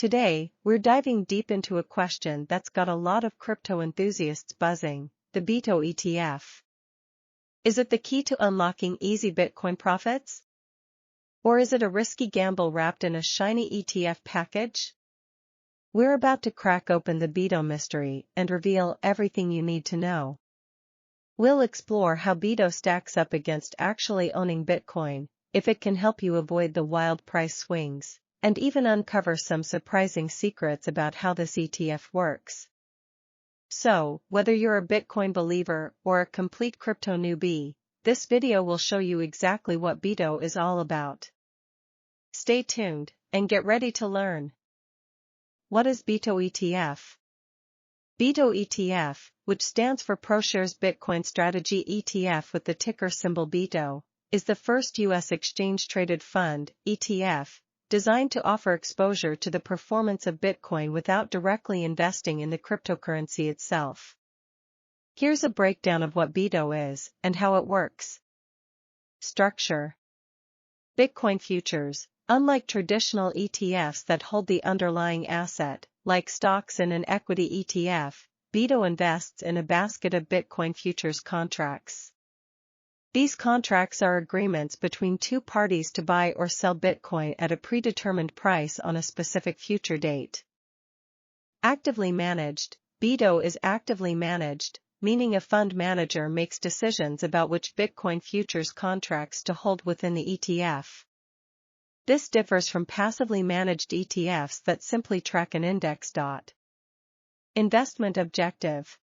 Today, we're diving deep into a question that's got a lot of crypto enthusiasts buzzing: the BITO ETF. Is it the key to unlocking easy Bitcoin profits? Or is it a risky gamble wrapped in a shiny ETF package? We're about to crack open the BITO mystery and reveal everything you need to know. We'll explore how BITO stacks up against actually owning Bitcoin, if it can help you avoid the wild price swings, and even uncover some surprising secrets about how this ETF works. So, whether you're a Bitcoin believer or a complete crypto newbie, this video will show you exactly what BITO is all about. Stay tuned, and get ready to learn. What is BITO ETF? BITO ETF, which stands for ProShares Bitcoin Strategy ETF with the ticker symbol BITO, is the first U.S. exchange-traded fund, ETF, designed to offer exposure to the performance of Bitcoin without directly investing in the cryptocurrency itself. Here's a breakdown of what BITO is and how it works. Structure. Bitcoin futures. Unlike traditional ETFs that hold the underlying asset, like stocks in an equity ETF, BITO invests in a basket of Bitcoin futures contracts. These contracts are agreements between two parties to buy or sell Bitcoin at a predetermined price on a specific future date. Actively managed. BITO is actively managed, meaning a fund manager makes decisions about which Bitcoin futures contracts to hold within the ETF. This differs from passively managed ETFs that simply track an index. Investment objective.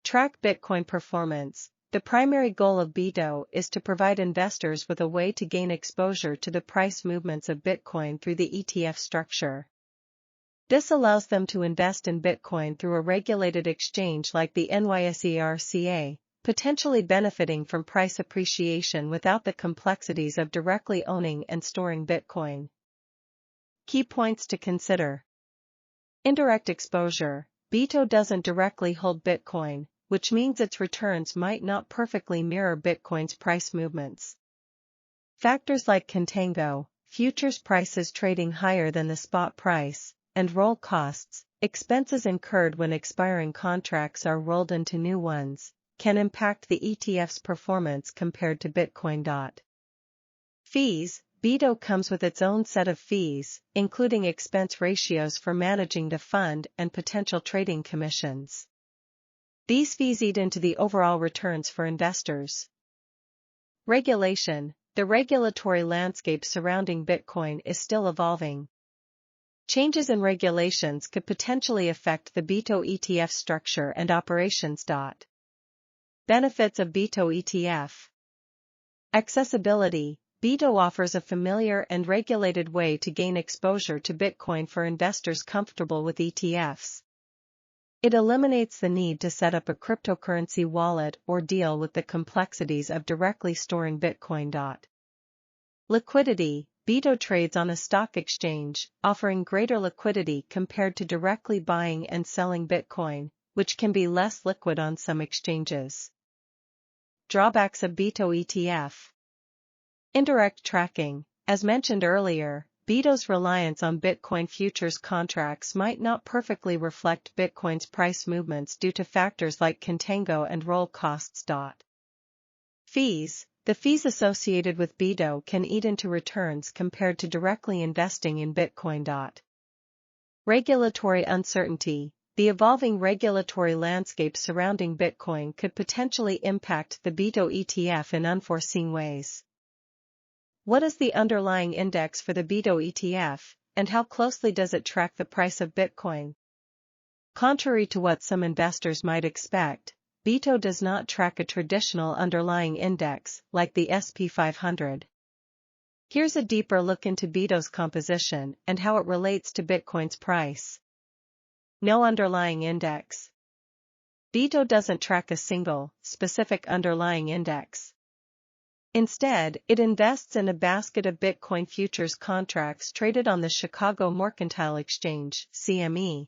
Track Bitcoin performance. The primary goal of BITO is to provide investors with a way to gain exposure to the price movements of Bitcoin through the ETF structure. This allows them to invest in Bitcoin through a regulated exchange like the NYSE, potentially benefiting from price appreciation without the complexities of directly owning and storing Bitcoin. Key points to consider. Indirect exposure. BITO doesn't directly hold Bitcoin, which means its returns might not perfectly mirror Bitcoin's price movements. Factors like contango, futures prices trading higher than the spot price, and roll costs, expenses incurred when expiring contracts are rolled into new ones, can impact the ETF's performance compared to Bitcoin. Fees. BITO comes with its own set of fees, including expense ratios for managing the fund and potential trading commissions. These fees eat into the overall returns for investors. Regulation. The regulatory landscape surrounding Bitcoin is still evolving. Changes in regulations could potentially affect the BITO ETF structure and operations. Benefits of BITO ETF. Accessibility. BITO offers a familiar and regulated way to gain exposure to Bitcoin for investors comfortable with ETFs. It eliminates the need to set up a cryptocurrency wallet or deal with the complexities of directly storing Bitcoin. Liquidity. BITO trades on a stock exchange, offering greater liquidity compared to directly buying and selling Bitcoin, which can be less liquid on some exchanges. Drawbacks of BITO ETF. Indirect tracking. As mentioned earlier, BITO's reliance on Bitcoin futures contracts might not perfectly reflect Bitcoin's price movements due to factors like contango and roll costs. Fees. The fees associated with BITO can eat into returns compared to directly investing in Bitcoin. Regulatory uncertainty. The evolving regulatory landscape surrounding Bitcoin could potentially impact the BITO ETF in unforeseen ways. What is the underlying index for the BITO ETF, and how closely does it track the price of Bitcoin? Contrary to what some investors might expect, BITO does not track a traditional underlying index like the SP 500. Here's a deeper look into BITO's composition and how it relates to Bitcoin's price. No underlying index. BITO doesn't track a single, specific underlying index. Instead, it invests in a basket of Bitcoin futures contracts traded on the Chicago Mercantile Exchange, CME.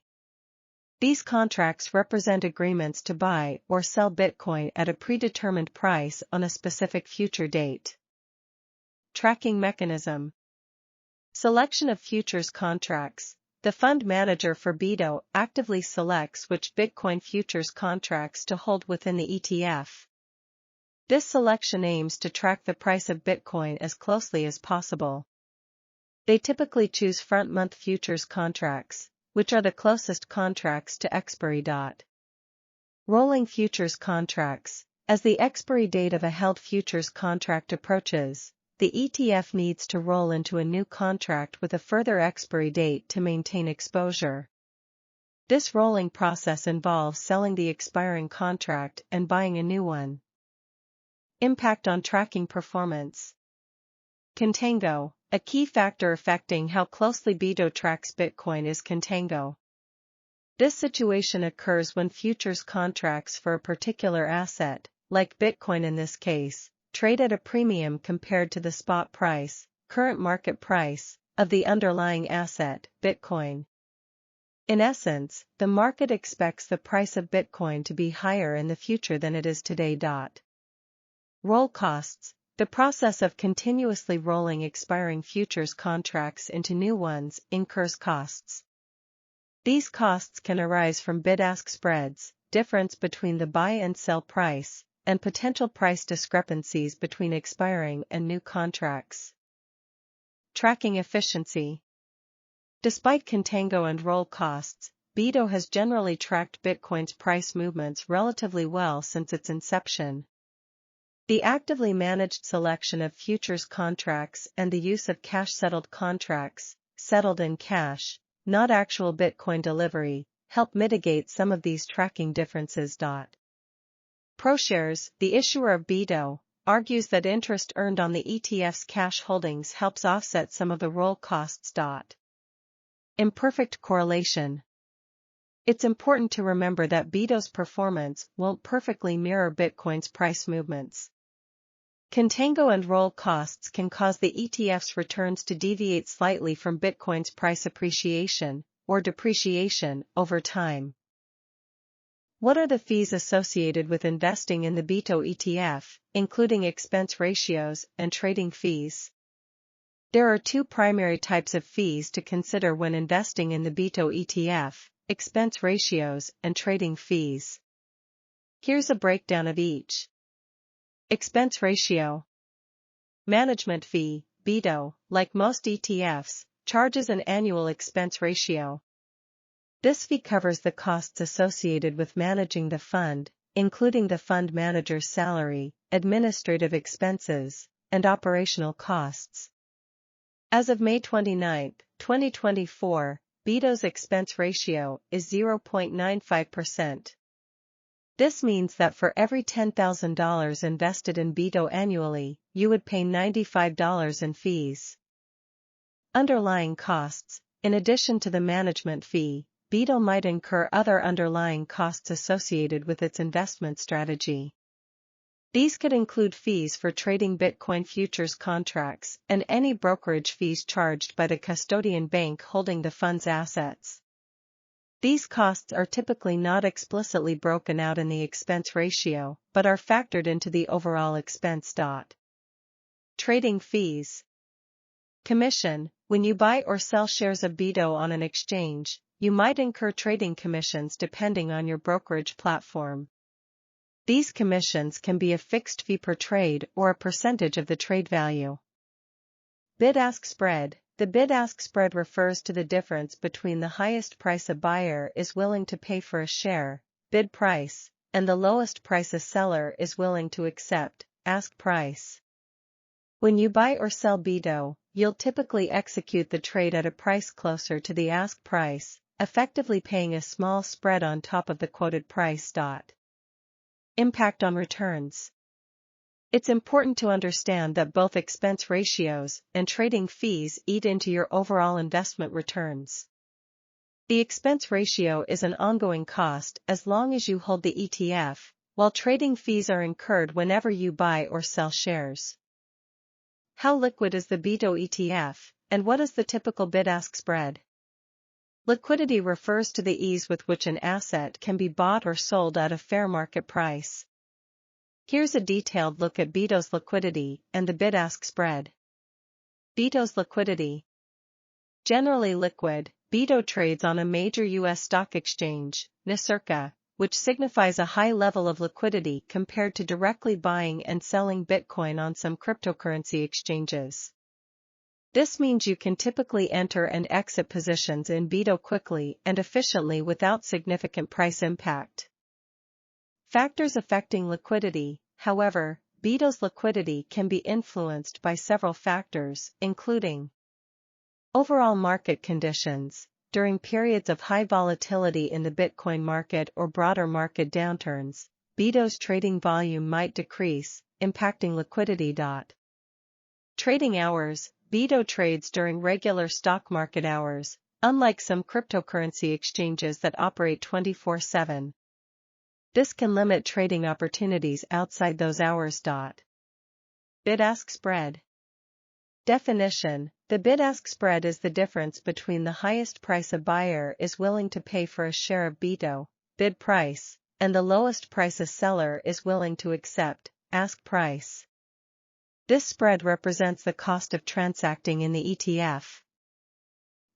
These contracts represent agreements to buy or sell Bitcoin at a predetermined price on a specific future date. Tracking mechanism. Selection of futures contracts. The fund manager for BITO actively selects which Bitcoin futures contracts to hold within the ETF. This selection aims to track the price of Bitcoin as closely as possible. They typically choose front-month futures contracts, which are the closest contracts to expiry. Rolling futures contracts. As the expiry date of a held futures contract approaches, the ETF needs to roll into a new contract with a further expiry date to maintain exposure. This rolling process involves selling the expiring contract and buying a new one. Impact on tracking performance. Contango. A key factor affecting how closely BITO tracks Bitcoin is contango. This situation occurs when futures contracts for a particular asset, like Bitcoin in this case, trade at a premium compared to the spot price, current market price, of the underlying asset, Bitcoin. In essence, the market expects the price of Bitcoin to be higher in the future than it is today. Roll costs. The process of continuously rolling expiring futures contracts into new ones incurs costs. These costs can arise from bid-ask spreads, difference between the buy and sell price, and potential price discrepancies between expiring and new contracts. Tracking efficiency. Despite contango and roll costs, BITO has generally tracked Bitcoin's price movements relatively well since its inception. The actively managed selection of futures contracts and the use of cash-settled contracts, settled in cash, not actual Bitcoin delivery, help mitigate some of these tracking differences. ProShares, the issuer of BITO, argues that interest earned on the ETF's cash holdings helps offset some of the roll costs. Imperfect correlation. It's important to remember that BITO's performance won't perfectly mirror Bitcoin's price movements. Contango and roll costs can cause the ETF's returns to deviate slightly from Bitcoin's price appreciation, or depreciation, over time. What are the fees associated with investing in the BITO ETF, including expense ratios and trading fees? There are two primary types of fees to consider when investing in the BITO ETF, expense ratios and trading fees. Here's a breakdown of each. Expense ratio. Management fee. BITO, like most ETFs, charges an annual expense ratio. This fee covers the costs associated with managing the fund, including the fund manager's salary, administrative expenses, and operational costs. As of May 29, 2024, BITO's expense ratio is 0.95%. This means that for every $10,000 invested in BITO annually, you would pay $95 in fees. Underlying costs. In addition to the management fee, BITO might incur other underlying costs associated with its investment strategy. These could include fees for trading Bitcoin futures contracts and any brokerage fees charged by the custodian bank holding the fund's assets. These costs are typically not explicitly broken out in the expense ratio, but are factored into the overall expense. Trading fees. Commission. When you buy or sell shares of BITO on an exchange, you might incur trading commissions depending on your brokerage platform. These commissions can be a fixed fee per trade or a percentage of the trade value. Bid-ask spread. The bid-ask spread refers to the difference between the highest price a buyer is willing to pay for a share, bid price, and the lowest price a seller is willing to accept, ask price. When you buy or sell BITO, you'll typically execute the trade at a price closer to the ask price, effectively paying a small spread on top of the quoted price. Impact on returns. It's important to understand that both expense ratios and trading fees eat into your overall investment returns. The expense ratio is an ongoing cost as long as you hold the ETF, while trading fees are incurred whenever you buy or sell shares. How liquid is the BITO ETF, and what is the typical bid-ask spread? Liquidity refers to the ease with which an asset can be bought or sold at a fair market price. Here's a detailed look at BITO's liquidity and the bid-ask spread. BITO's liquidity. Generally liquid, BITO trades on a major U.S. stock exchange, NYSERDA, which signifies a high level of liquidity compared to directly buying and selling Bitcoin on some cryptocurrency exchanges. This means you can typically enter and exit positions in BITO quickly and efficiently without significant price impact. Factors affecting liquidity. However, BITO's liquidity can be influenced by several factors, including overall market conditions. During periods of high volatility in the Bitcoin market or broader market downturns, BITO's trading volume might decrease, impacting liquidity. Trading hours. BITO trades during regular stock market hours, unlike some cryptocurrency exchanges that operate 24/7. This can limit trading opportunities outside those hours. Bid-ask spread. Definition: the bid-ask spread is the difference between the highest price a buyer is willing to pay for a share of BITO, bid price, and the lowest price a seller is willing to accept, ask price. This spread represents the cost of transacting in the ETF.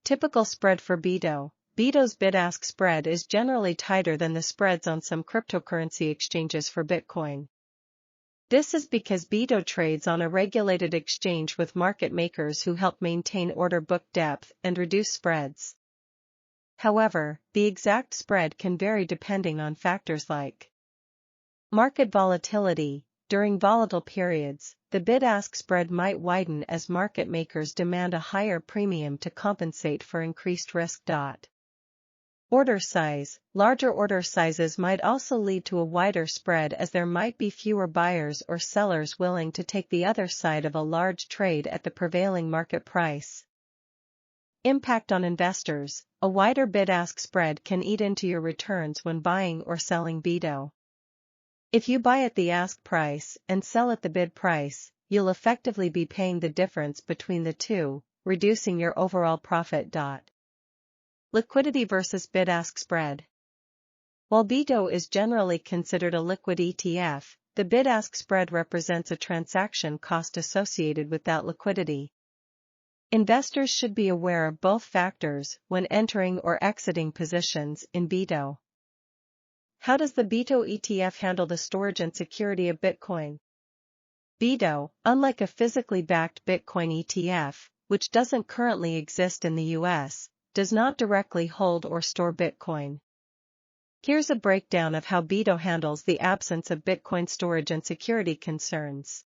Typical spread for BITO. BITO's bid-ask spread is generally tighter than the spreads on some cryptocurrency exchanges for Bitcoin. This is because BITO trades on a regulated exchange with market makers who help maintain order book depth and reduce spreads. However, the exact spread can vary depending on factors like market volatility. During volatile periods, the bid-ask spread might widen as market makers demand a higher premium to compensate for increased risk. Order size. Larger order sizes might also lead to a wider spread as there might be fewer buyers or sellers willing to take the other side of a large trade at the prevailing market price. Impact on investors. A wider bid-ask spread can eat into your returns when buying or selling BITO. If you buy at the ask price and sell at the bid price, you'll effectively be paying the difference between the two, reducing your overall profit. Liquidity versus bid-ask spread. While BITO is generally considered a liquid ETF, the bid-ask spread represents a transaction cost associated with that liquidity. Investors should be aware of both factors when entering or exiting positions in BITO. How does the BITO ETF handle the storage and security of Bitcoin? BITO, unlike a physically backed Bitcoin ETF, which doesn't currently exist in the US, does not directly hold or store Bitcoin. Here's a breakdown of how BITO handles the absence of Bitcoin storage and security concerns.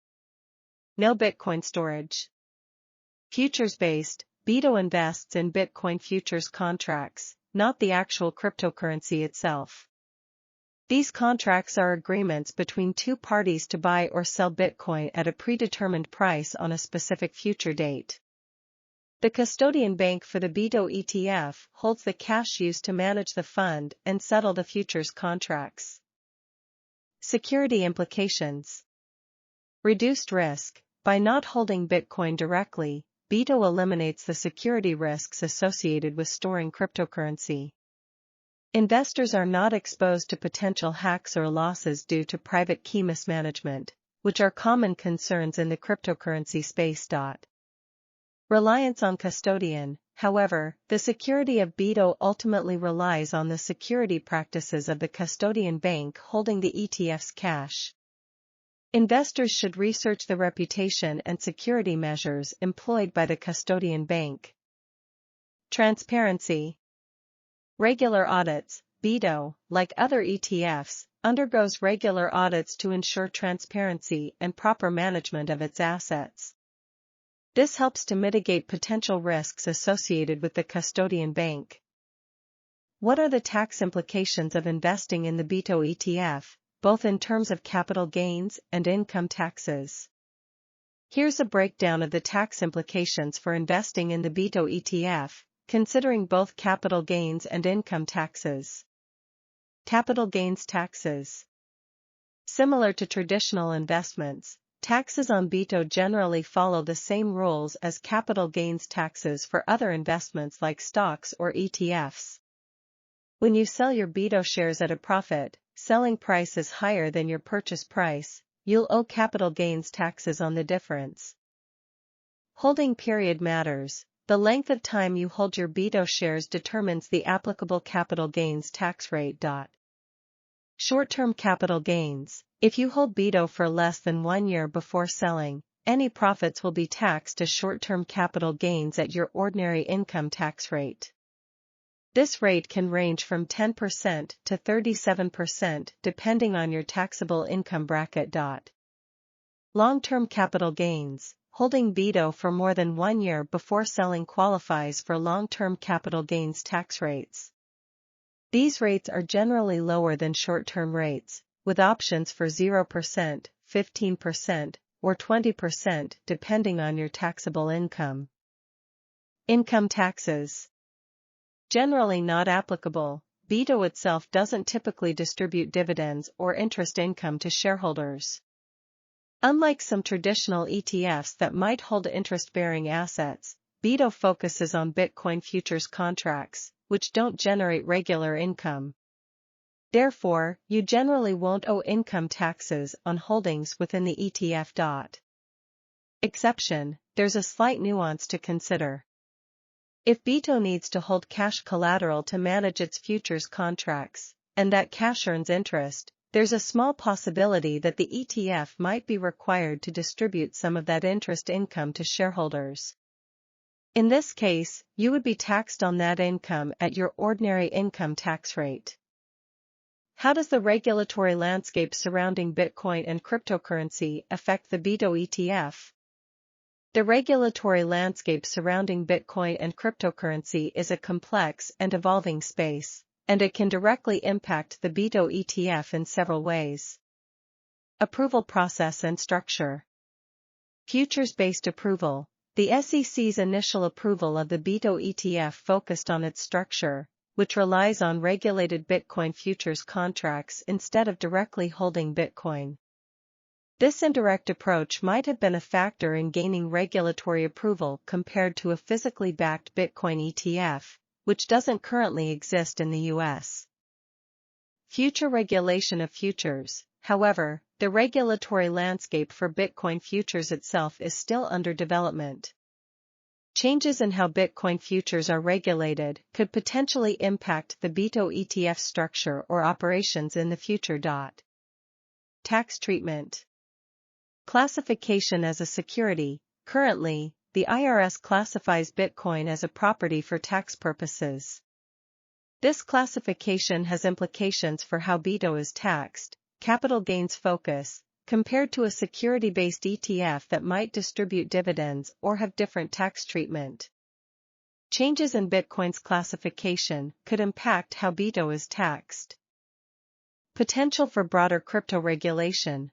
No Bitcoin storage. Futures-based, BITO invests in Bitcoin futures contracts, not the actual cryptocurrency itself. These contracts are agreements between two parties to buy or sell Bitcoin at a predetermined price on a specific future date. The custodian bank for the BITO ETF holds the cash used to manage the fund and settle the futures contracts. Security implications. Reduced risk. By not holding Bitcoin directly, BITO eliminates the security risks associated with storing cryptocurrency. Investors are not exposed to potential hacks or losses due to private key mismanagement, which are common concerns in the cryptocurrency space. Reliance on custodian. However, the security of BITO ultimately relies on the security practices of the custodian bank holding the ETF's cash. Investors should research the reputation and security measures employed by the custodian bank. Transparency. Regular audits. BITO, like other ETFs, undergoes regular audits to ensure transparency and proper management of its assets. This helps to mitigate potential risks associated with the custodian bank. What are the tax implications of investing in the BITO ETF, both in terms of capital gains and income taxes? Here's a breakdown of the tax implications for investing in the BITO ETF, considering both capital gains and income taxes. Capital gains taxes. Similar to traditional investments, taxes on BITO generally follow the same rules as capital gains taxes for other investments like stocks or ETFs. When you sell your BITO shares at a profit, selling price is higher than your purchase price, you'll owe capital gains taxes on the difference. Holding period matters. The length of time you hold your BITO shares determines the applicable capital gains tax rate. Short-term capital gains. If you hold BITO for less than 1 year before selling, any profits will be taxed as short-term capital gains at your ordinary income tax rate. This rate can range from 10% to 37% depending on your taxable income bracket. Long-term capital gains. Holding BITO for more than 1 year before selling qualifies for long-term capital gains tax rates. These rates are generally lower than short-term rates, with options for 0%, 15%, or 20% depending on your taxable income. Income taxes. Generally not applicable. BITO itself doesn't typically distribute dividends or interest income to shareholders. Unlike some traditional ETFs that might hold interest-bearing assets, BITO focuses on Bitcoin futures contracts, which don't generate regular income. Therefore, you generally won't owe income taxes on holdings within the ETF. Exception: there's a slight nuance to consider. If BITO needs to hold cash collateral to manage its futures contracts, and that cash earns interest, there's a small possibility that the ETF might be required to distribute some of that interest income to shareholders. In this case, you would be taxed on that income at your ordinary income tax rate. How does the regulatory landscape surrounding Bitcoin and cryptocurrency affect the BITO ETF? The regulatory landscape surrounding Bitcoin and cryptocurrency is a complex and evolving space, and it can directly impact the BITO ETF in several ways. Approval process and structure. Futures-based approval. The SEC's initial approval of the BITO ETF focused on its structure, which relies on regulated Bitcoin futures contracts instead of directly holding Bitcoin. This indirect approach might have been a factor in gaining regulatory approval compared to a physically backed Bitcoin ETF, which doesn't currently exist in the US. Future regulation of futures. However, the regulatory landscape for Bitcoin futures itself is still under development. Changes in how Bitcoin futures are regulated could potentially impact the BITO ETF structure or operations in the future. Tax treatment. Classification as a security. Currently, the IRS classifies Bitcoin as a property for tax purposes. This classification has implications for how BITO is taxed, capital gains focus, compared to a security-based ETF that might distribute dividends or have different tax treatment. Changes in Bitcoin's classification could impact how BITO is taxed. Potential for broader crypto regulation.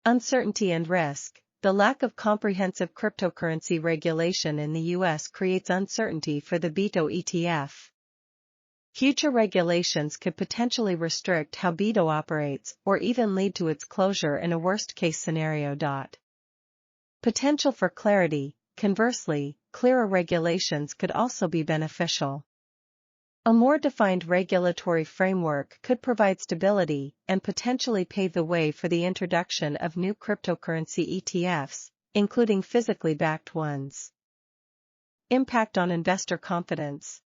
Uncertainty and risk. The lack of comprehensive cryptocurrency regulation in the US creates uncertainty for the BITO ETF. Future regulations could potentially restrict how BITO operates or even lead to its closure in a worst-case scenario. Potential for clarity. Conversely, clearer regulations could also be beneficial. A more defined regulatory framework could provide stability and potentially pave the way for the introduction of new cryptocurrency ETFs, including physically backed ones. Impact on investor confidence.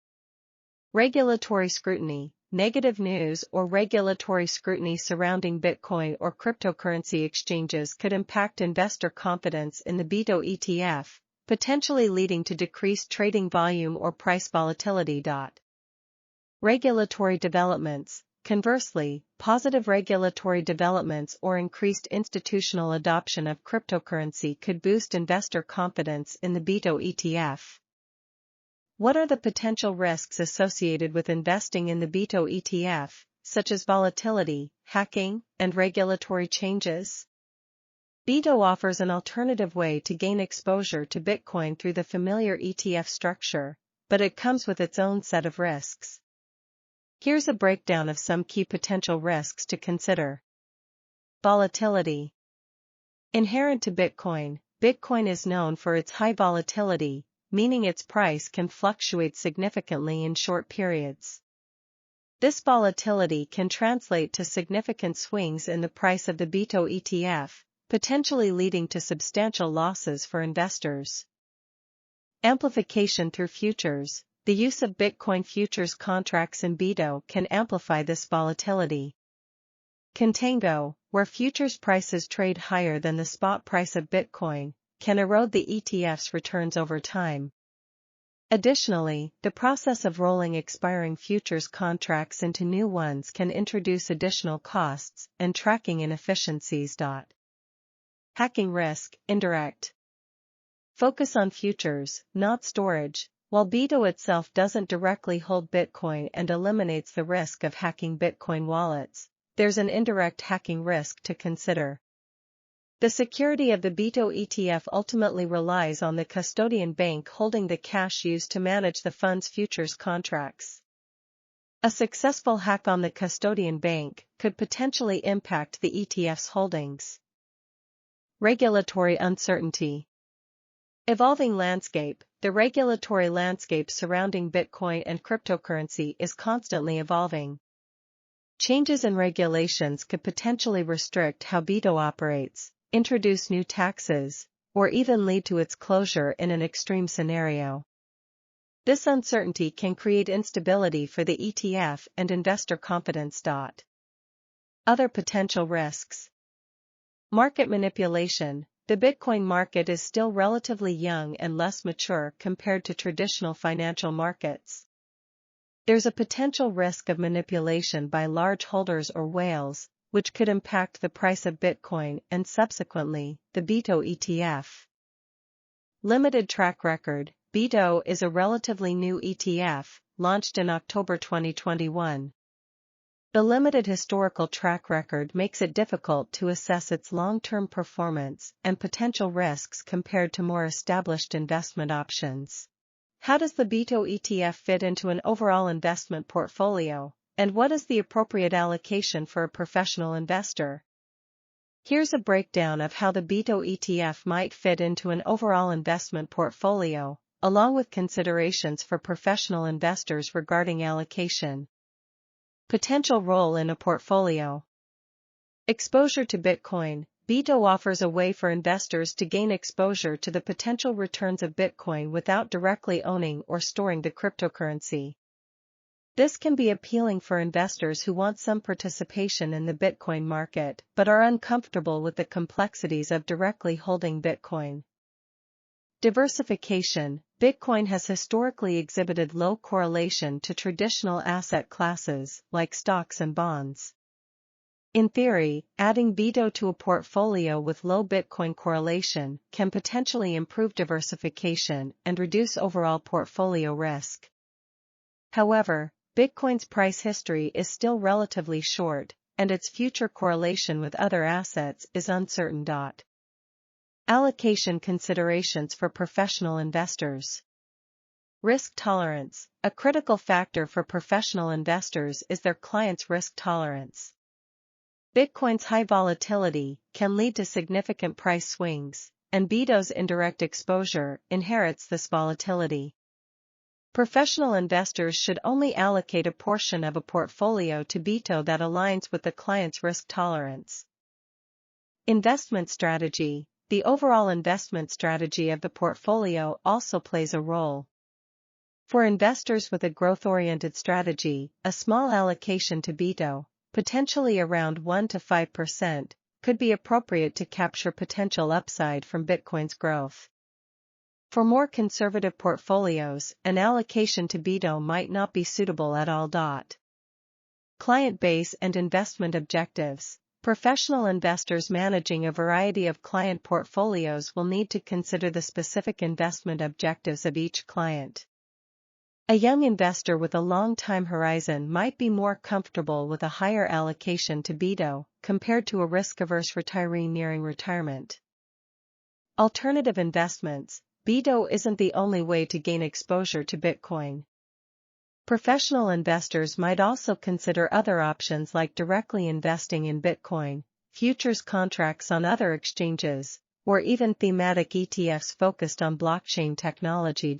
Regulatory scrutiny. Negative news or regulatory scrutiny surrounding Bitcoin or cryptocurrency exchanges could impact investor confidence in the BITO ETF, potentially leading to decreased trading volume or price volatility. Regulatory developments. Conversely, positive regulatory developments or increased institutional adoption of cryptocurrency could boost investor confidence in the BITO ETF. What are the potential risks associated with investing in the BITO ETF, such as volatility, hacking, and regulatory changes? BITO offers an alternative way to gain exposure to Bitcoin through the familiar ETF structure, but it comes with its own set of risks. Here's a breakdown of some key potential risks to consider. Volatility. Inherent to Bitcoin, Bitcoin is known for its high volatility, meaning its price can fluctuate significantly in short periods. This volatility can translate to significant swings in the price of the BITO ETF, potentially leading to substantial losses for investors. Amplification through futures. The use of Bitcoin futures contracts in BITO can amplify this volatility. Contango, where futures prices trade higher than the spot price of Bitcoin, can erode the ETF's returns over time. Additionally, the process of rolling expiring futures contracts into new ones can introduce additional costs and tracking inefficiencies. Hacking risk, indirect. Focus on futures, not storage. While BITO itself doesn't directly hold Bitcoin and eliminates the risk of hacking Bitcoin wallets, there's an indirect hacking risk to consider. The security of the BITO ETF ultimately relies on the custodian bank holding the cash used to manage the fund's futures contracts. A successful hack on the custodian bank could potentially impact the ETF's holdings. Regulatory uncertainty. Evolving landscape. The regulatory landscape surrounding Bitcoin and cryptocurrency is constantly evolving. Changes in regulations could potentially restrict how BITO operates, introduce new taxes, or even lead to its closure in an extreme scenario. This uncertainty can create instability for the ETF and investor confidence. Other potential risks. Market manipulation. The Bitcoin market is still relatively young and less mature compared to traditional financial markets. There's a potential risk of manipulation by large holders or whales, which could impact the price of Bitcoin and subsequently, the BITO ETF. Limited track record. BITO is a relatively new ETF, launched in October 2021. The limited historical track record makes it difficult to assess its long-term performance and potential risks compared to more established investment options. How does the BITO ETF fit into an overall investment portfolio, and what is the appropriate allocation for a professional investor? Here's a breakdown of how the BITO ETF might fit into an overall investment portfolio, along with considerations for professional investors regarding allocation. Potential role in a portfolio. Exposure to Bitcoin. BITO offers a way for investors to gain exposure to the potential returns of Bitcoin without directly owning or storing the cryptocurrency. This can be appealing for investors who want some participation in the Bitcoin market but are uncomfortable with the complexities of directly holding Bitcoin. Diversification. Bitcoin has historically exhibited low correlation to traditional asset classes like stocks and bonds. In theory, adding BITO to a portfolio with low Bitcoin correlation can potentially improve diversification and reduce overall portfolio risk. However, Bitcoin's price history is still relatively short, and its future correlation with other assets is uncertain. Allocation considerations for professional investors. Risk tolerance. A critical factor for professional investors is their clients' risk tolerance. Bitcoin's high volatility can lead to significant price swings, and BITO's indirect exposure inherits this volatility. Professional investors should only allocate a portion of a portfolio to BITO that aligns with the client's risk tolerance. Investment strategy. The overall investment strategy of the portfolio also plays a role. For investors with a growth-oriented strategy, a small allocation to BITO, potentially around 1 to 5%, could be appropriate to capture potential upside from Bitcoin's growth. For more conservative portfolios, an allocation to BITO might not be suitable at all. Client base and investment objectives. Professional investors managing a variety of client portfolios will need to consider the specific investment objectives of each client. A young investor with a long time horizon might be more comfortable with a higher allocation to BITO compared to a risk-averse retiree nearing retirement. Alternative investments. BITO isn't the only way to gain exposure to Bitcoin. Professional investors might also consider other options like directly investing in Bitcoin, futures contracts on other exchanges, or even thematic ETFs focused on blockchain technology.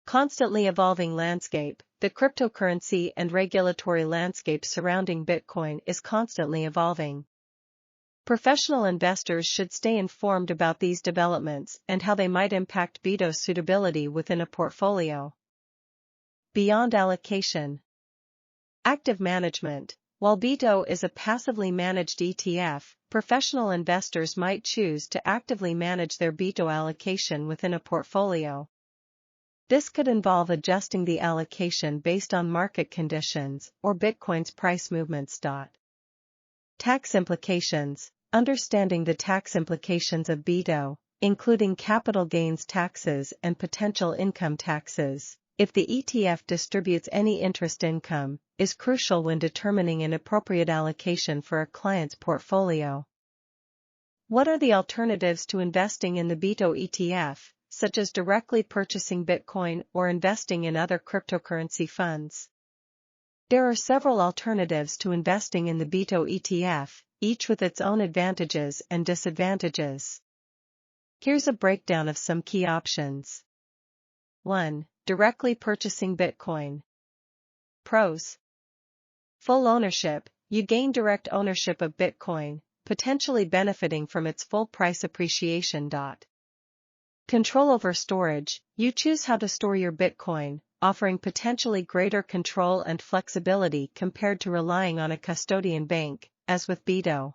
Constantly evolving landscape. The cryptocurrency and regulatory landscape surrounding Bitcoin is constantly evolving. Professional investors should stay informed about these developments and how they might impact BITO's suitability within a portfolio. Beyond allocation. Active management. While BITO is a passively managed ETF, professional investors might choose to actively manage their BITO allocation within a portfolio. This could involve adjusting the allocation based on market conditions or Bitcoin's price movements. Tax implications. Understanding the tax implications of BITO, including capital gains taxes and potential income taxes, if the ETF distributes any interest income, is crucial when determining an appropriate allocation for a client's portfolio. What are the alternatives to investing in the BITO ETF, such as directly purchasing Bitcoin or investing in other cryptocurrency funds? There are several alternatives to investing in the BITO ETF, each with its own advantages and disadvantages. Here's a breakdown of some key options. 1. Directly purchasing Bitcoin. Pros. Full ownership. You gain direct ownership of Bitcoin, potentially benefiting from its full price appreciation. Control over storage. You choose how to store your Bitcoin, offering potentially greater control and flexibility compared to relying on a custodian bank, as with BITO.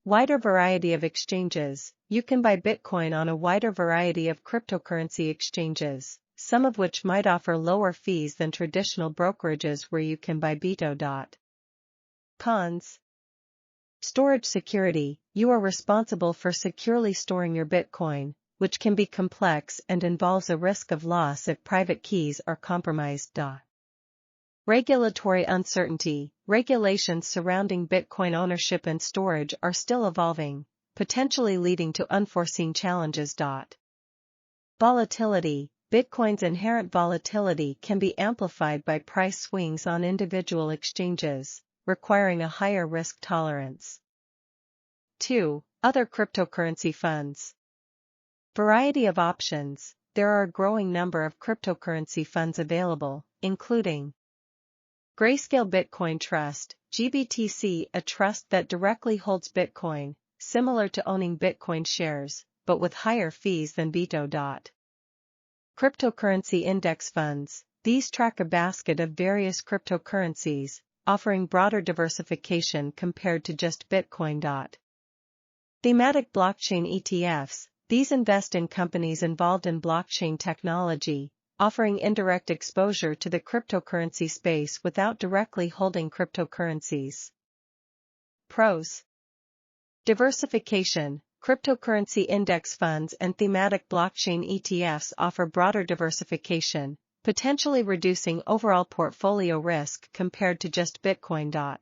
Wider variety of exchanges. You can buy Bitcoin on a wider variety of cryptocurrency exchanges, some of which might offer lower fees than traditional brokerages where you can buy BITO. Cons. Storage security. You are responsible for securely storing your Bitcoin, which can be complex and involves a risk of loss if private keys are compromised. Regulatory uncertainty. Regulations surrounding Bitcoin ownership and storage are still evolving, potentially leading to unforeseen challenges. Volatility. Bitcoin's inherent volatility can be amplified by price swings on individual exchanges, requiring a higher risk tolerance. 2. Other cryptocurrency funds. Variety of options. There are a growing number of cryptocurrency funds available, including Grayscale Bitcoin Trust, GBTC, a trust that directly holds Bitcoin, similar to owning Bitcoin shares, but with higher fees than BITO. Cryptocurrency index funds. These track a basket of various cryptocurrencies, offering broader diversification compared to just Bitcoin. Thematic blockchain ETFs. These invest in companies involved in blockchain technology, offering indirect exposure to the cryptocurrency space without directly holding cryptocurrencies. Pros. Diversification. Cryptocurrency index funds and thematic blockchain ETFs offer broader diversification, potentially reducing overall portfolio risk compared to just Bitcoin.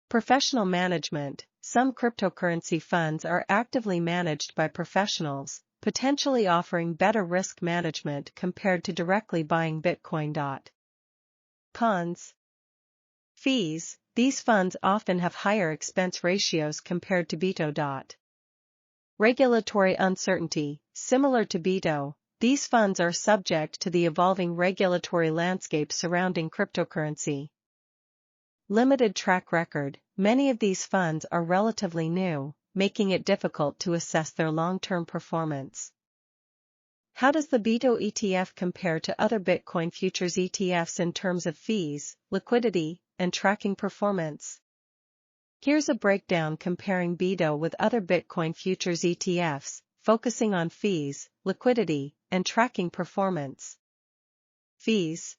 Professional management. Some cryptocurrency funds are actively managed by professionals, potentially offering better risk management compared to directly buying Bitcoin. Cons. Fees. These funds often have higher expense ratios compared to BITO. Regulatory uncertainty. Similar to BITO, these funds are subject to the evolving regulatory landscape surrounding cryptocurrency. Limited track record. Many of these funds are relatively new, making it difficult to assess their long-term performance. How does the BITO ETF compare to other Bitcoin futures ETFs in terms of fees, liquidity, and tracking performance? Here's a breakdown comparing BITO with other Bitcoin futures ETFs, focusing on fees, liquidity, and tracking performance. Fees.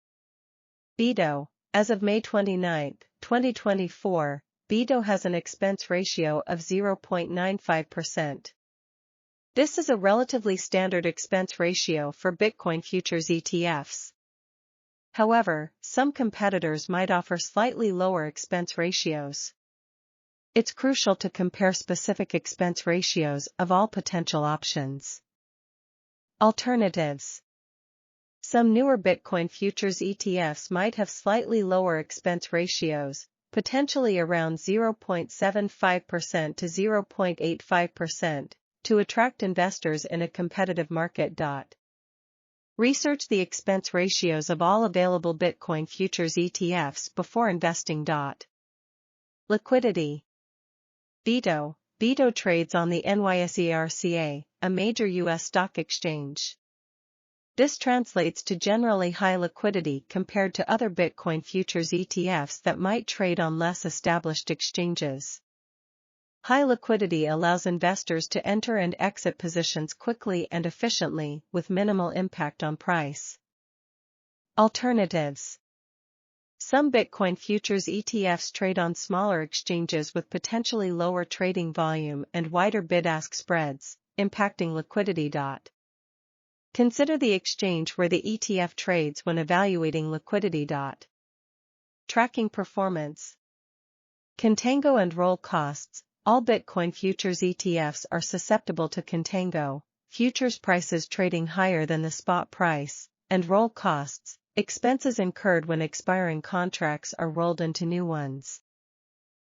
BITO. As of May 29, 2024, BITO has an expense ratio of 0.95%. This is a relatively standard expense ratio for Bitcoin futures ETFs. However, some competitors might offer slightly lower expense ratios. It's crucial to compare specific expense ratios of all potential options. Alternatives. Some newer Bitcoin futures ETFs might have slightly lower expense ratios, potentially around 0.75% to 0.85%, to attract investors in a competitive market. Research the expense ratios of all available Bitcoin futures ETFs before investing. Liquidity. BITO. BITO trades on the NYSE, a major U.S. stock exchange. This translates to generally high liquidity compared to other Bitcoin futures ETFs that might trade on less established exchanges. High liquidity allows investors to enter and exit positions quickly and efficiently with minimal impact on price. Alternatives. Some Bitcoin futures ETFs trade on smaller exchanges with potentially lower trading volume and wider bid-ask spreads, impacting liquidity. Consider the exchange where the ETF trades when evaluating liquidity. Tracking performance. Contango and roll costs. All Bitcoin futures ETFs are susceptible to contango, futures prices trading higher than the spot price, and roll costs, expenses incurred when expiring contracts are rolled into new ones.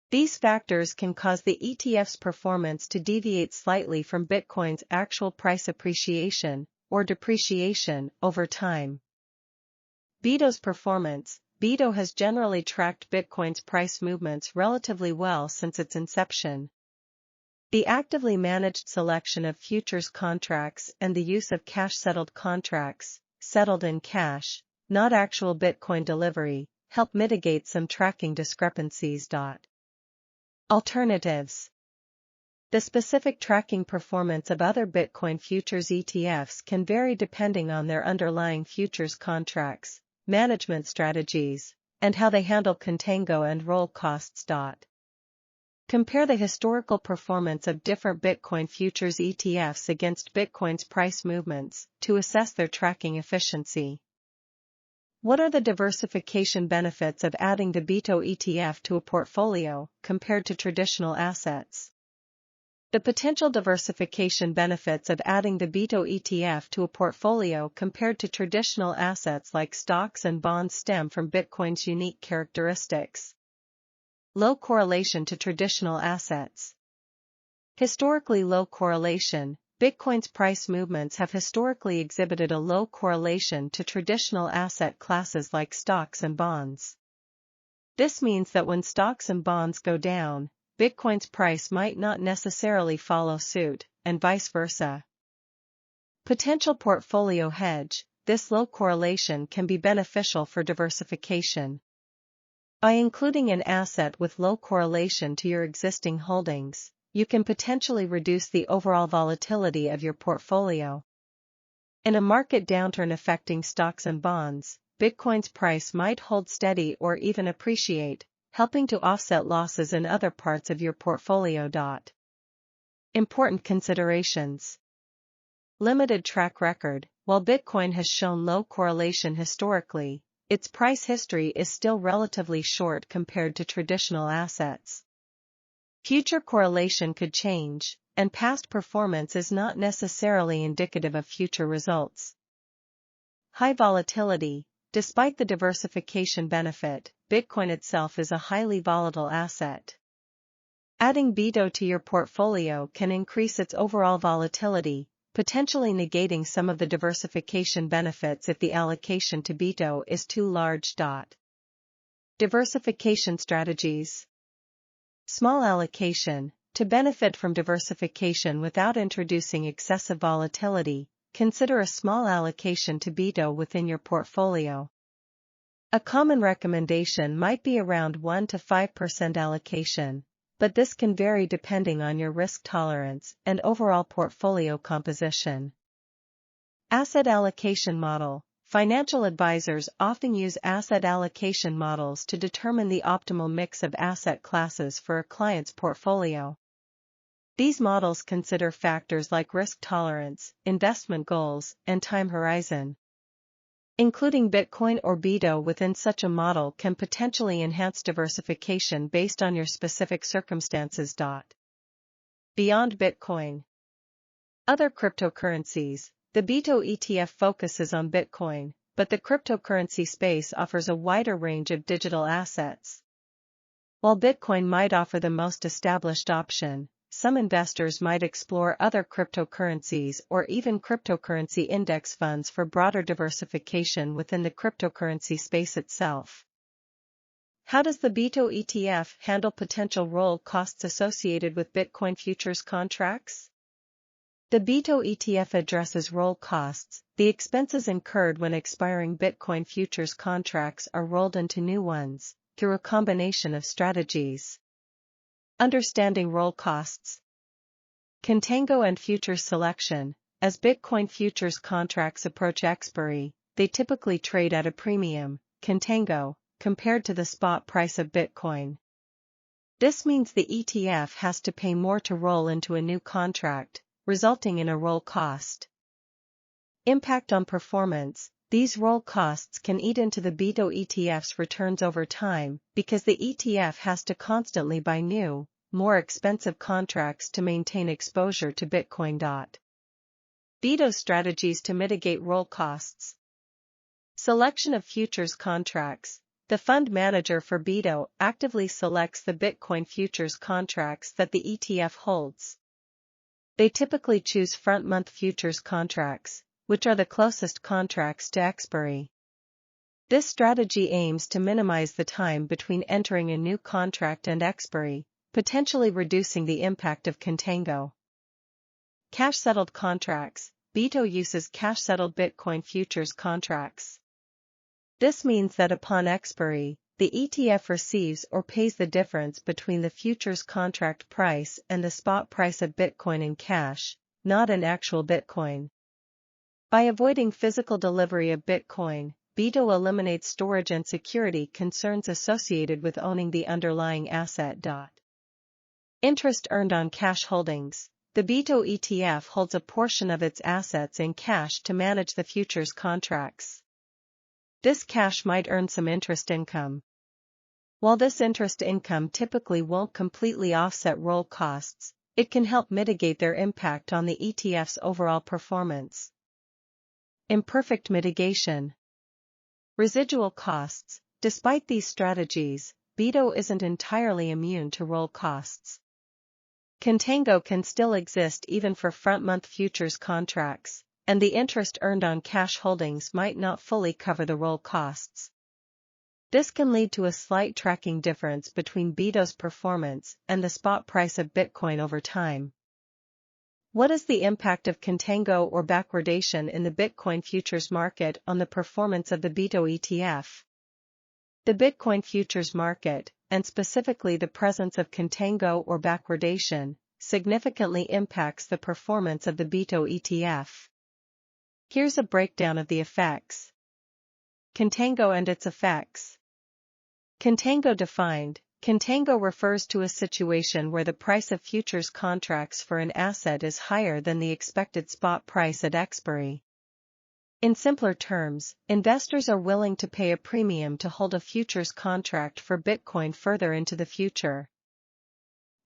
These factors can cause the ETF's performance to deviate slightly from Bitcoin's actual price appreciation or depreciation over time. BITO's performance. BITO has generally tracked Bitcoin's price movements relatively well since its inception. The actively managed selection of futures contracts and the use of cash-settled contracts, settled in cash, not actual Bitcoin delivery, help mitigate some tracking discrepancies. Alternatives. The specific tracking performance of other Bitcoin futures ETFs can vary depending on their underlying futures contracts, management strategies, and how they handle contango and roll costs. Compare the historical performance of different Bitcoin futures ETFs against Bitcoin's price movements to assess their tracking efficiency. What are the diversification benefits of adding the BITO ETF to a portfolio compared to traditional assets? The potential diversification benefits of adding the BITO ETF to a portfolio compared to traditional assets like stocks and bonds stem from Bitcoin's unique characteristics. Low correlation to traditional assets. Historically low correlation. Bitcoin's price movements have historically exhibited a low correlation to traditional asset classes like stocks and bonds. This means that when stocks and bonds go down, Bitcoin's price might not necessarily follow suit, and vice versa. Potential portfolio hedge. This low correlation can be beneficial for diversification. By including an asset with low correlation to your existing holdings, you can potentially reduce the overall volatility of your portfolio. In a market downturn affecting stocks and bonds, Bitcoin's price might hold steady or even appreciate, helping to offset losses in other parts of your portfolio. Important considerations. Limited track record. While Bitcoin has shown low correlation historically, its price history is still relatively short compared to traditional assets. Future correlation could change, and past performance is not necessarily indicative of future results. High volatility. Despite the diversification benefit, Bitcoin itself is a highly volatile asset. Adding BITO to your portfolio can increase its overall volatility, potentially negating some of the diversification benefits if the allocation to BITO is too large. Diversification strategies. Small allocation. To benefit from diversification without introducing excessive volatility, consider a small allocation to BITO within your portfolio. A common recommendation might be around 1 to 5% allocation, but this can vary depending on your risk tolerance and overall portfolio composition. Asset allocation model. Financial advisors often use asset allocation models to determine the optimal mix of asset classes for a client's portfolio. These models consider factors like risk tolerance, investment goals, and time horizon. Including Bitcoin or BITO within such a model can potentially enhance diversification based on your specific circumstances. Beyond Bitcoin. Other cryptocurrencies. The BITO ETF focuses on Bitcoin, but the cryptocurrency space offers a wider range of digital assets. While Bitcoin might offer the most established option, some investors might explore other cryptocurrencies or even cryptocurrency index funds for broader diversification within the cryptocurrency space itself. How does the BITO ETF handle potential roll costs associated with Bitcoin futures contracts? The BITO ETF addresses roll costs, the expenses incurred when expiring Bitcoin futures contracts are rolled into new ones, through a combination of strategies. Understanding roll costs. Contango and futures selection. As Bitcoin futures contracts approach expiry, they typically trade at a premium, contango, compared to the spot price of Bitcoin. This means the ETF has to pay more to roll into a new contract, resulting in a roll cost. Impact on performance. These roll costs can eat into the BITO ETF's returns over time because the ETF has to constantly buy new, more expensive contracts to maintain exposure to Bitcoin. BITO strategies to mitigate roll costs. Selection of futures contracts. The fund manager for BITO actively selects the Bitcoin futures contracts that the ETF holds. They typically choose front-month futures contracts, which are the closest contracts to expiry. This strategy aims to minimize the time between entering a new contract and expiry, potentially reducing the impact of contango. Cash-settled contracts. BITO uses cash-settled Bitcoin futures contracts. This means that upon expiry, the ETF receives or pays the difference between the futures contract price and the spot price of Bitcoin in cash, not in actual Bitcoin. By avoiding physical delivery of Bitcoin, BITO eliminates storage and security concerns associated with owning the underlying asset. Interest earned on cash holdings. The BITO ETF holds a portion of its assets in cash to manage the futures contracts. This cash might earn some interest income. While this interest income typically won't completely offset roll costs, it can help mitigate their impact on the ETF's overall performance. Imperfect mitigation. Residual costs. Despite these strategies, BITO isn't entirely immune to roll costs. Contango can still exist even for front-month futures contracts, and the interest earned on cash holdings might not fully cover the roll costs. This can lead to a slight tracking difference between BITO's performance and the spot price of Bitcoin over time. What is the impact of contango or backwardation in the Bitcoin futures market on the performance of the BITO ETF? The Bitcoin futures market, and specifically the presence of contango or backwardation, significantly impacts the performance of the BITO ETF. Here's a breakdown of the effects. Contango and its effects. Contango defined. Contango refers to a situation where the price of futures contracts for an asset is higher than the expected spot price at expiry. In simpler terms, investors are willing to pay a premium to hold a futures contract for Bitcoin further into the future.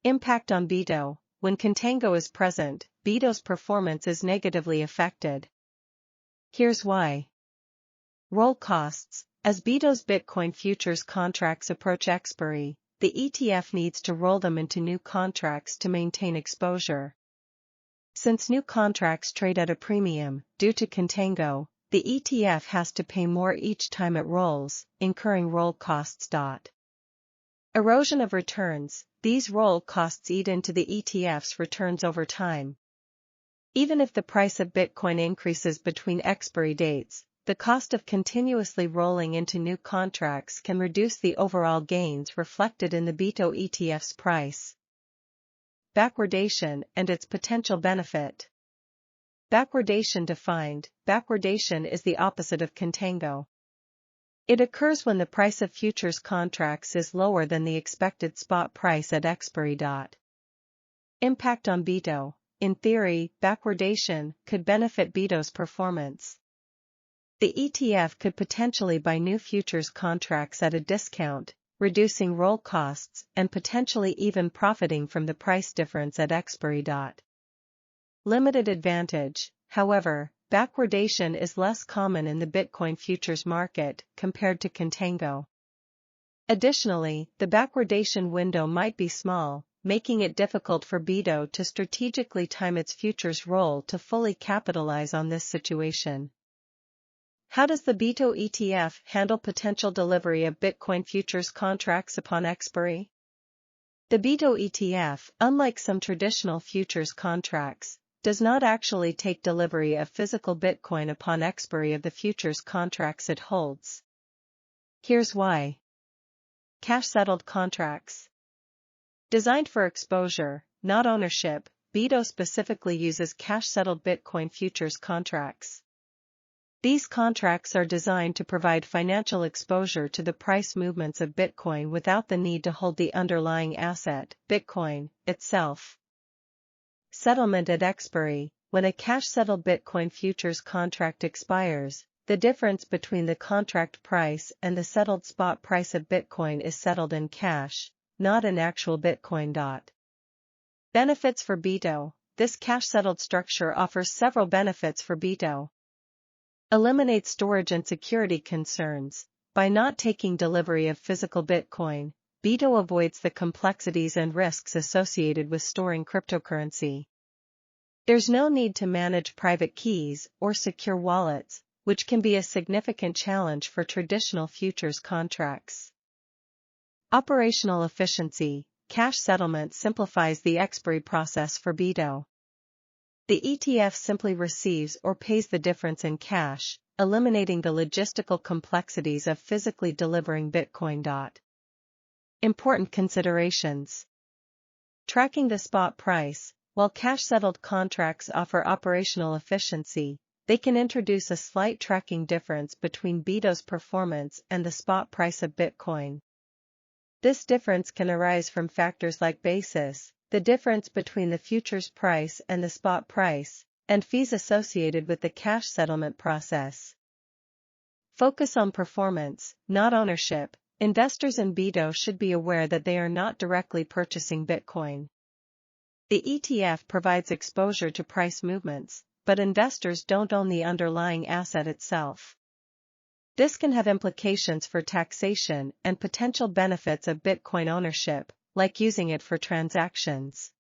Impact on BITO. When contango is present, BITO's performance is negatively affected. Here's why. Roll costs. As BITO's Bitcoin futures contracts approach expiry, the ETF needs to roll them into new contracts to maintain exposure. Since new contracts trade at a premium, due to contango, the ETF has to pay more each time it rolls, incurring roll costs. Erosion of returns. These roll costs eat into the ETF's returns over time. Even if the price of Bitcoin increases between expiry dates, the cost of continuously rolling into new contracts can reduce the overall gains reflected in the BITO ETF's price. Backwardation and its potential benefit. Backwardation defined. Backwardation is the opposite of contango. It occurs when the price of futures contracts is lower than the expected spot price at expiry. Impact on BITO. In theory, backwardation could benefit BITO's performance. The ETF could potentially buy new futures contracts at a discount, reducing roll costs and potentially even profiting from the price difference at expiry. Limited advantage. However, backwardation is less common in the Bitcoin futures market compared to contango. Additionally, the backwardation window might be small, making it difficult for BITO to strategically time its futures roll to fully capitalize on this situation. How does the BITO ETF handle potential delivery of Bitcoin futures contracts upon expiry? The BITO ETF, unlike some traditional futures contracts, does not actually take delivery of physical Bitcoin upon expiry of the futures contracts it holds. Here's why. Cash-settled contracts. Designed for exposure, not ownership, BITO specifically uses cash-settled Bitcoin futures contracts. These contracts are designed to provide financial exposure to the price movements of Bitcoin without the need to hold the underlying asset, Bitcoin, itself. Settlement at expiry. When a cash-settled Bitcoin futures contract expires, the difference between the contract price and the settled spot price of Bitcoin is settled in cash, not in actual Bitcoin. Benefits for BITO. This cash-settled structure offers several benefits for BITO. Eliminates storage and security concerns. By not taking delivery of physical Bitcoin, BITO avoids the complexities and risks associated with storing cryptocurrency. There's no need to manage private keys or secure wallets, which can be a significant challenge for traditional futures contracts. Operational efficiency. Cash settlement simplifies the expiry process for BITO. The ETF simply receives or pays the difference in cash, eliminating the logistical complexities of physically delivering Bitcoin. Important considerations. Tracking the spot price. While cash-settled contracts offer operational efficiency, they can introduce a slight tracking difference between BITO's performance and the spot price of Bitcoin. This difference can arise from factors like basis, the difference between the futures price and the spot price, and fees associated with the cash settlement process. Focus on performance, not ownership. Investors in BITO should be aware that they are not directly purchasing Bitcoin. The ETF provides exposure to price movements, but investors don't own the underlying asset itself. This can have implications for taxation and potential benefits of Bitcoin ownership, like using it for transactions.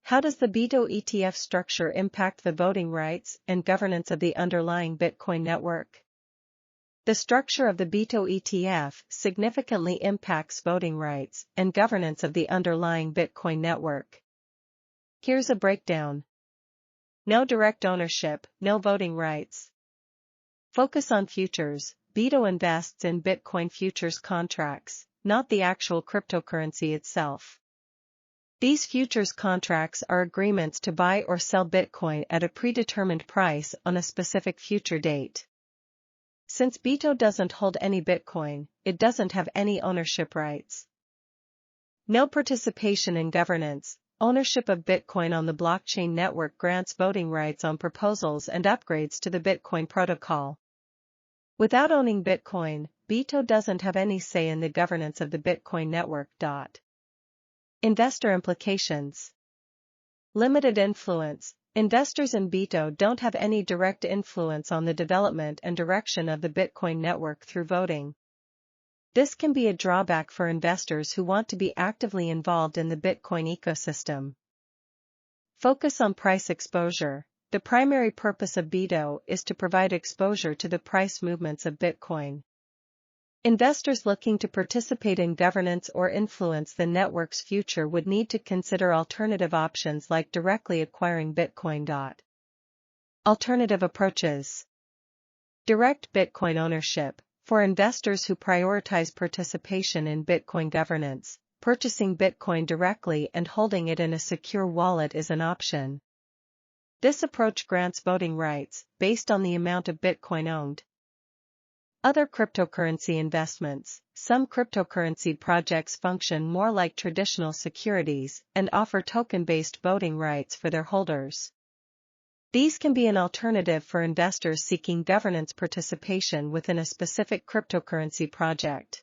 How does the BITO ETF structure impact the voting rights and governance of the underlying Bitcoin network? The structure of the BITO ETF significantly impacts voting rights and governance of the underlying Bitcoin network. Here's a breakdown. No direct ownership, no voting rights. Focus on futures. BITO invests in Bitcoin futures contracts, not the actual cryptocurrency itself. These futures contracts are agreements to buy or sell Bitcoin at a predetermined price on a specific future date. Since BITO doesn't hold any Bitcoin, it doesn't have any ownership rights. No participation in governance. Ownership of Bitcoin on the blockchain network grants voting rights on proposals and upgrades to the Bitcoin protocol. Without owning Bitcoin, BITO doesn't have any say in the governance of the Bitcoin network. Investor implications. Limited influence. Investors in BITO don't have any direct influence on the development and direction of the Bitcoin network through voting. This can be a drawback for investors who want to be actively involved in the Bitcoin ecosystem. Focus on price exposure. The primary purpose of BITO is to provide exposure to the price movements of Bitcoin. Investors looking to participate in governance or influence the network's future would need to consider alternative options like directly acquiring Bitcoin. Alternative approaches. Direct Bitcoin ownership. For investors who prioritize participation in Bitcoin governance, purchasing Bitcoin directly and holding it in a secure wallet is an option. This approach grants voting rights, based on the amount of Bitcoin owned. Other cryptocurrency investments. Some cryptocurrency projects function more like traditional securities and offer token-based voting rights for their holders. These can be an alternative for investors seeking governance participation within a specific cryptocurrency project.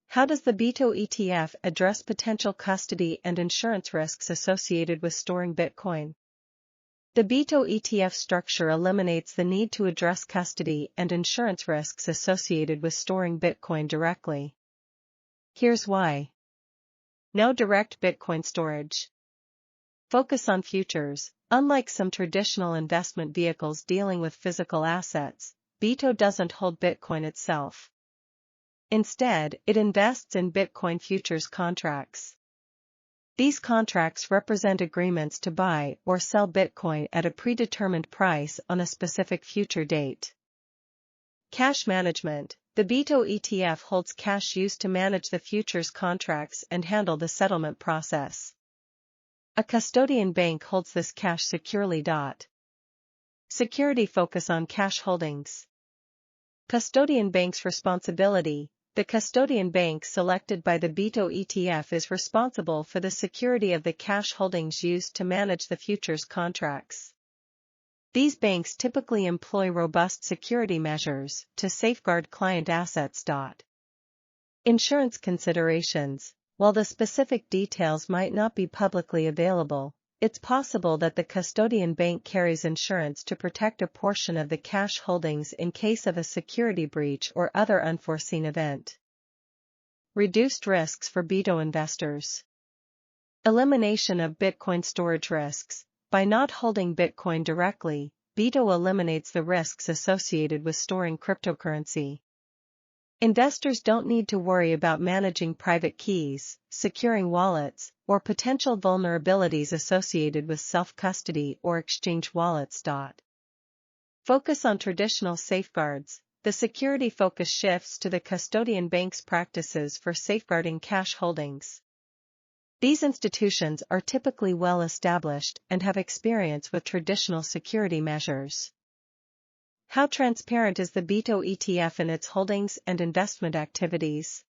How does the BITO ETF address potential custody and insurance risks associated with storing Bitcoin? The BITO ETF structure eliminates the need to address custody and insurance risks associated with storing Bitcoin directly. Here's why. No direct Bitcoin storage. Focus on futures. Unlike some traditional investment vehicles dealing with physical assets, BITO doesn't hold Bitcoin itself. Instead, it invests in Bitcoin futures contracts. These contracts represent agreements to buy or sell Bitcoin at a predetermined price on a specific future date. Cash management. The BITO ETF holds cash used to manage the futures contracts and handle the settlement process. A custodian bank holds this cash securely. Security focus on cash holdings. Custodian bank's responsibility. The custodian bank selected by the BITO ETF is responsible for the security of the cash holdings used to manage the futures contracts. These banks typically employ robust security measures to safeguard client assets. Insurance considerations. While the specific details might not be publicly available, it's possible that the custodian bank carries insurance to protect a portion of the cash holdings in case of a security breach or other unforeseen event. Reduced risks for BITO investors. Elimination of Bitcoin storage risks. By not holding Bitcoin directly, BITO eliminates the risks associated with storing cryptocurrency. Investors don't need to worry about managing private keys, securing wallets, or potential vulnerabilities associated with self-custody or exchange wallets. Focus on traditional safeguards. The security focus shifts to the custodian bank's practices for safeguarding cash holdings. These institutions are typically well established and have experience with traditional security measures. How transparent is the BITO ETF in its holdings and investment activities?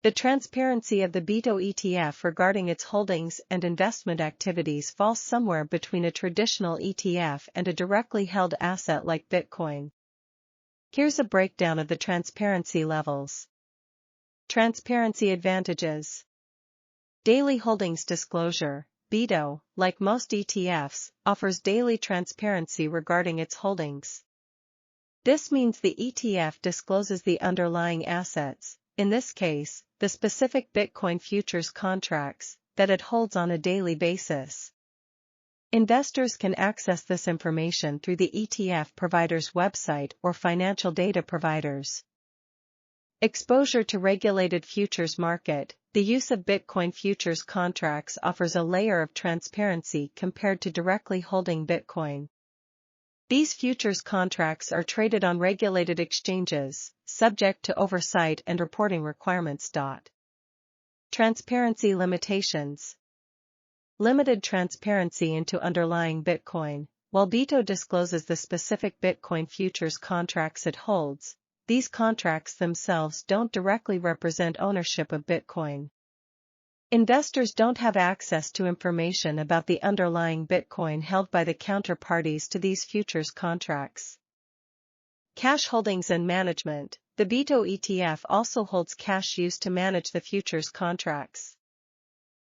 The transparency of the BITO ETF regarding its holdings and investment activities falls somewhere between a traditional ETF and a directly held asset like Bitcoin. Here's a breakdown of the transparency levels. Transparency advantages. Daily holdings disclosure. BITO, like most ETFs, offers daily transparency regarding its holdings. This means the ETF discloses the underlying assets, in this case, the specific Bitcoin futures contracts, that it holds on a daily basis. Investors can access this information through the ETF provider's website or financial data providers. Exposure to regulated futures market. The use of Bitcoin futures contracts offers a layer of transparency compared to directly holding Bitcoin. These futures contracts are traded on regulated exchanges, subject to oversight and reporting requirements. Transparency limitations. Limited transparency into underlying Bitcoin. While BITO discloses the specific Bitcoin futures contracts it holds, these contracts themselves don't directly represent ownership of Bitcoin. Investors don't have access to information about the underlying Bitcoin held by the counterparties to these futures contracts. Cash holdings and management. The BITO ETF also holds cash used to manage the futures contracts.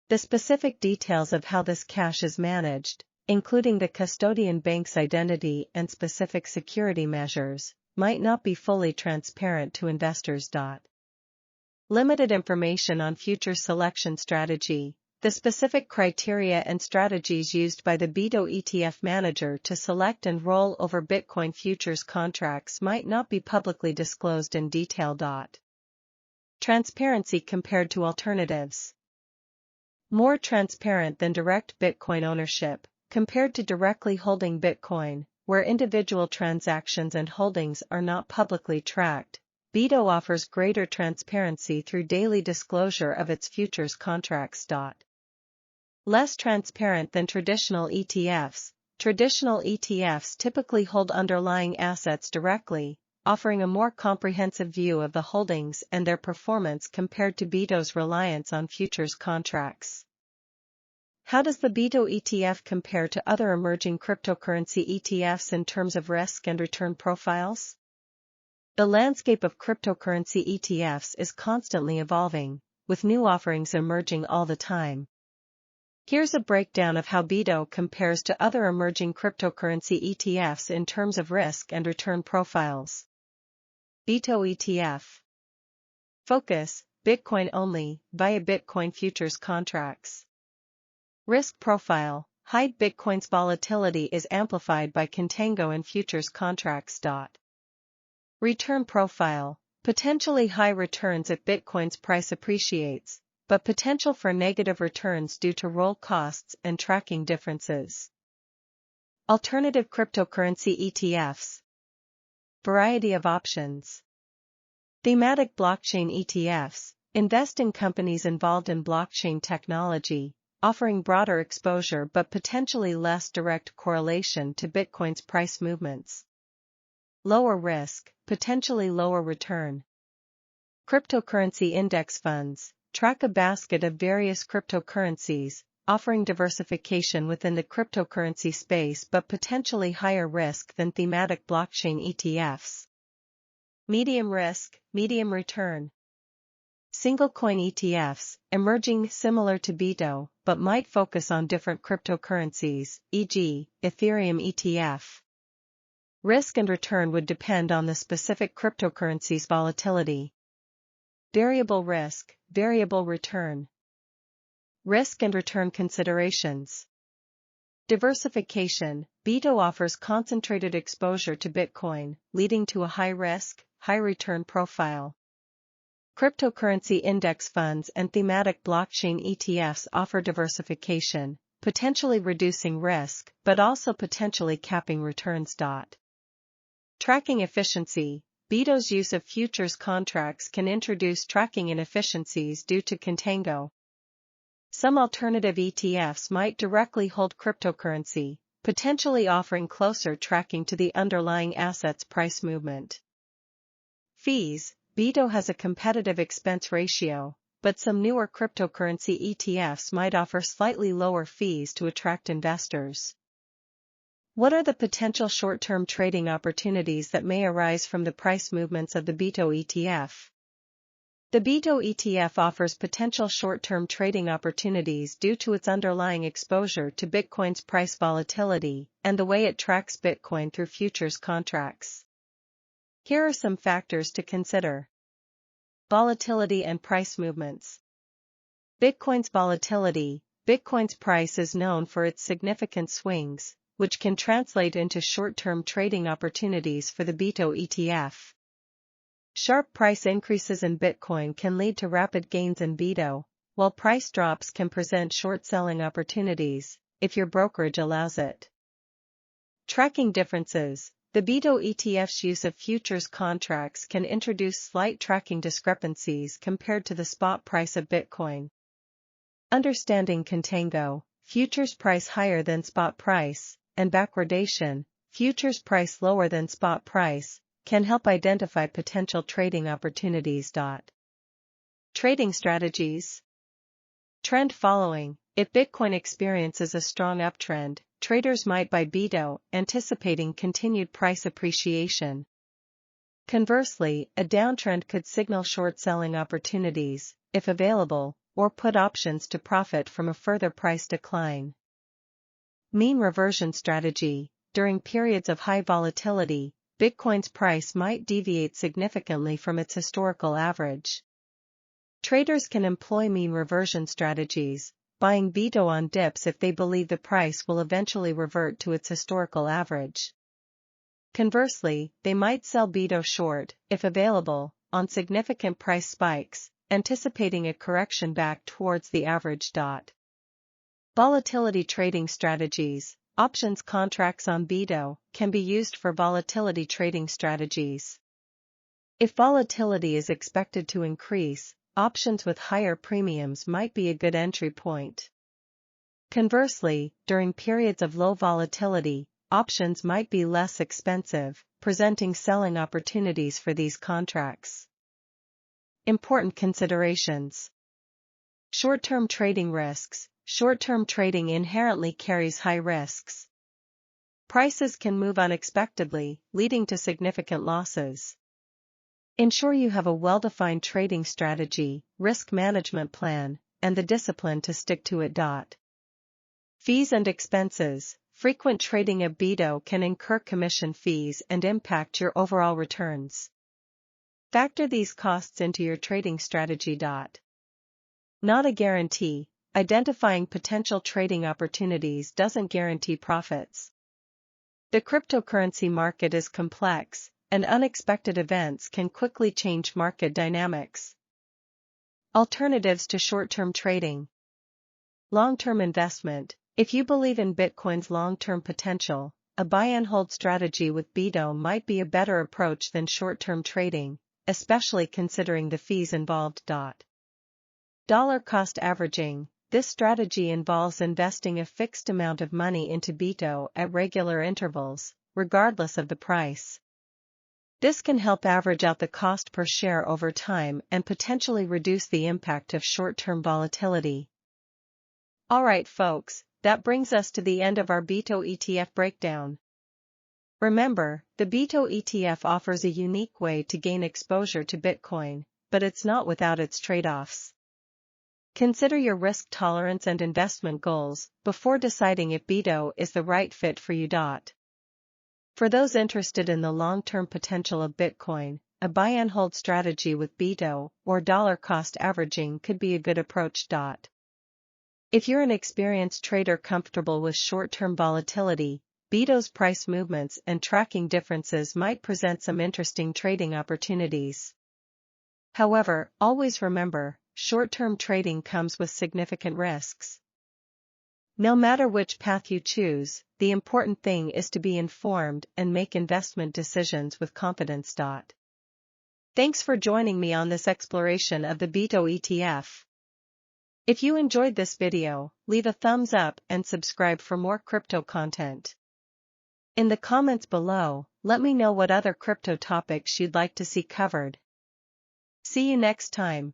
The specific details of how this cash is managed, including the custodian bank's identity and specific security measures, might not be fully transparent to investors. Limited information on future selection strategy. The specific criteria and strategies used by the BITO ETF manager to select and roll over Bitcoin futures contracts might not be publicly disclosed in detail. Transparency compared to alternatives. More transparent than direct Bitcoin ownership, compared to directly holding Bitcoin, where individual transactions and holdings are not publicly tracked. BITO offers greater transparency through daily disclosure of its futures contracts. Less transparent than traditional ETFs. Traditional ETFs typically hold underlying assets directly, offering a more comprehensive view of the holdings and their performance compared to BITO's reliance on futures contracts. How does the BITO ETF compare to other emerging cryptocurrency ETFs in terms of risk and return profiles? The landscape of cryptocurrency ETFs is constantly evolving, with new offerings emerging all the time. Here's a breakdown of how BITO compares to other emerging cryptocurrency ETFs in terms of risk and return profiles. BITO ETF. Focus: Bitcoin only, via Bitcoin futures contracts. Risk profile. High Bitcoin's volatility is amplified by contango and futures contracts. Return profile. Potentially high returns if Bitcoin's price appreciates, but potential for negative returns due to roll costs and tracking differences. Alternative cryptocurrency ETFs. Variety of options. Thematic blockchain ETFs invest in companies involved in blockchain technology, offering broader exposure but potentially less direct correlation to Bitcoin's price movements. Lower risk, potentially lower return. Cryptocurrency index funds track a basket of various cryptocurrencies, offering diversification within the cryptocurrency space but potentially higher risk than thematic blockchain ETFs. Medium risk, medium return. Single coin ETFs, emerging similar to BITO, but might focus on different cryptocurrencies, e.g., Ethereum ETF. Risk and return would depend on the specific cryptocurrency's volatility. Variable risk, variable return. Risk and return considerations. Diversification. BITO offers concentrated exposure to Bitcoin, leading to a high-risk, high-return profile. Cryptocurrency index funds and thematic blockchain ETFs offer diversification, potentially reducing risk, but also potentially capping returns. Tracking efficiency. BITO's use of futures contracts can introduce tracking inefficiencies due to contango. Some alternative ETFs might directly hold cryptocurrency, potentially offering closer tracking to the underlying asset's price movement. Fees. BITO has a competitive expense ratio, but some newer cryptocurrency ETFs might offer slightly lower fees to attract investors. What are the potential short-term trading opportunities that may arise from the price movements of the BITO ETF? The BITO ETF offers potential short-term trading opportunities due to its underlying exposure to Bitcoin's price volatility and the way it tracks Bitcoin through futures contracts. Here are some factors to consider. Volatility and price movements. Bitcoin's volatility. Bitcoin's price is known for its significant swings, which can translate into short-term trading opportunities for the BITO ETF. Sharp price increases in Bitcoin can lead to rapid gains in BITO, while price drops can present short-selling opportunities, if your brokerage allows it. Tracking differences. The BITO ETF's use of futures contracts can introduce slight tracking discrepancies compared to the spot price of Bitcoin. Understanding contango, futures price higher than spot price, and backwardation, futures price lower than spot price, can help identify potential trading opportunities. Trading strategies. Trend following. If Bitcoin experiences a strong uptrend, traders might buy BITO, anticipating continued price appreciation. Conversely, a downtrend could signal short-selling opportunities, if available, or put options to profit from a further price decline. Mean reversion strategy. During periods of high volatility, Bitcoin's price might deviate significantly from its historical average. Traders can employ mean reversion strategies, buying BITO on dips if they believe the price will eventually revert to its historical average. Conversely, they might sell BITO short, if available, on significant price spikes, anticipating a correction back towards the average. Volatility trading strategies. Options contracts on BITO can be used for volatility trading strategies. If volatility is expected to increase, options with higher premiums might be a good entry point. Conversely, during periods of low volatility, options might be less expensive, presenting selling opportunities for these contracts. Important considerations. Short-term trading risks. Short-term trading inherently carries high risks. Prices can move unexpectedly, leading to significant losses. Ensure you have a well-defined trading strategy, risk management plan, and the discipline to stick to it. Fees and expenses. Frequent trading of BITO can incur commission fees and impact your overall returns. Factor these costs into your trading strategy. Not a guarantee, identifying potential trading opportunities doesn't guarantee profits. The cryptocurrency market is complex, and unexpected events can quickly change market dynamics. Alternatives to short-term trading. Long-term investment. If you believe in Bitcoin's long-term potential, a buy-and-hold strategy with BITO might be a better approach than short-term trading, especially considering the fees involved. Dollar cost averaging. This strategy involves investing a fixed amount of money into BITO at regular intervals, regardless of the price. This can help average out the cost per share over time and potentially reduce the impact of short-term volatility. Alright folks, that brings us to the end of our BITO ETF breakdown. Remember, the BITO ETF offers a unique way to gain exposure to Bitcoin, but it's not without its trade-offs. Consider your risk tolerance and investment goals before deciding if BITO is the right fit for you. For those interested in the long-term potential of Bitcoin, a buy-and-hold strategy with BITO or dollar cost averaging could be a good approach. If you're an experienced trader comfortable with short-term volatility, BITO's price movements and tracking differences might present some interesting trading opportunities. However, always remember, short-term trading comes with significant risks. No matter which path you choose, the important thing is to be informed and make investment decisions with confidence. Thanks for joining me on this exploration of the BITO ETF. If you enjoyed this video, leave a thumbs up and subscribe for more crypto content. In the comments below, let me know what other crypto topics you'd like to see covered. See you next time.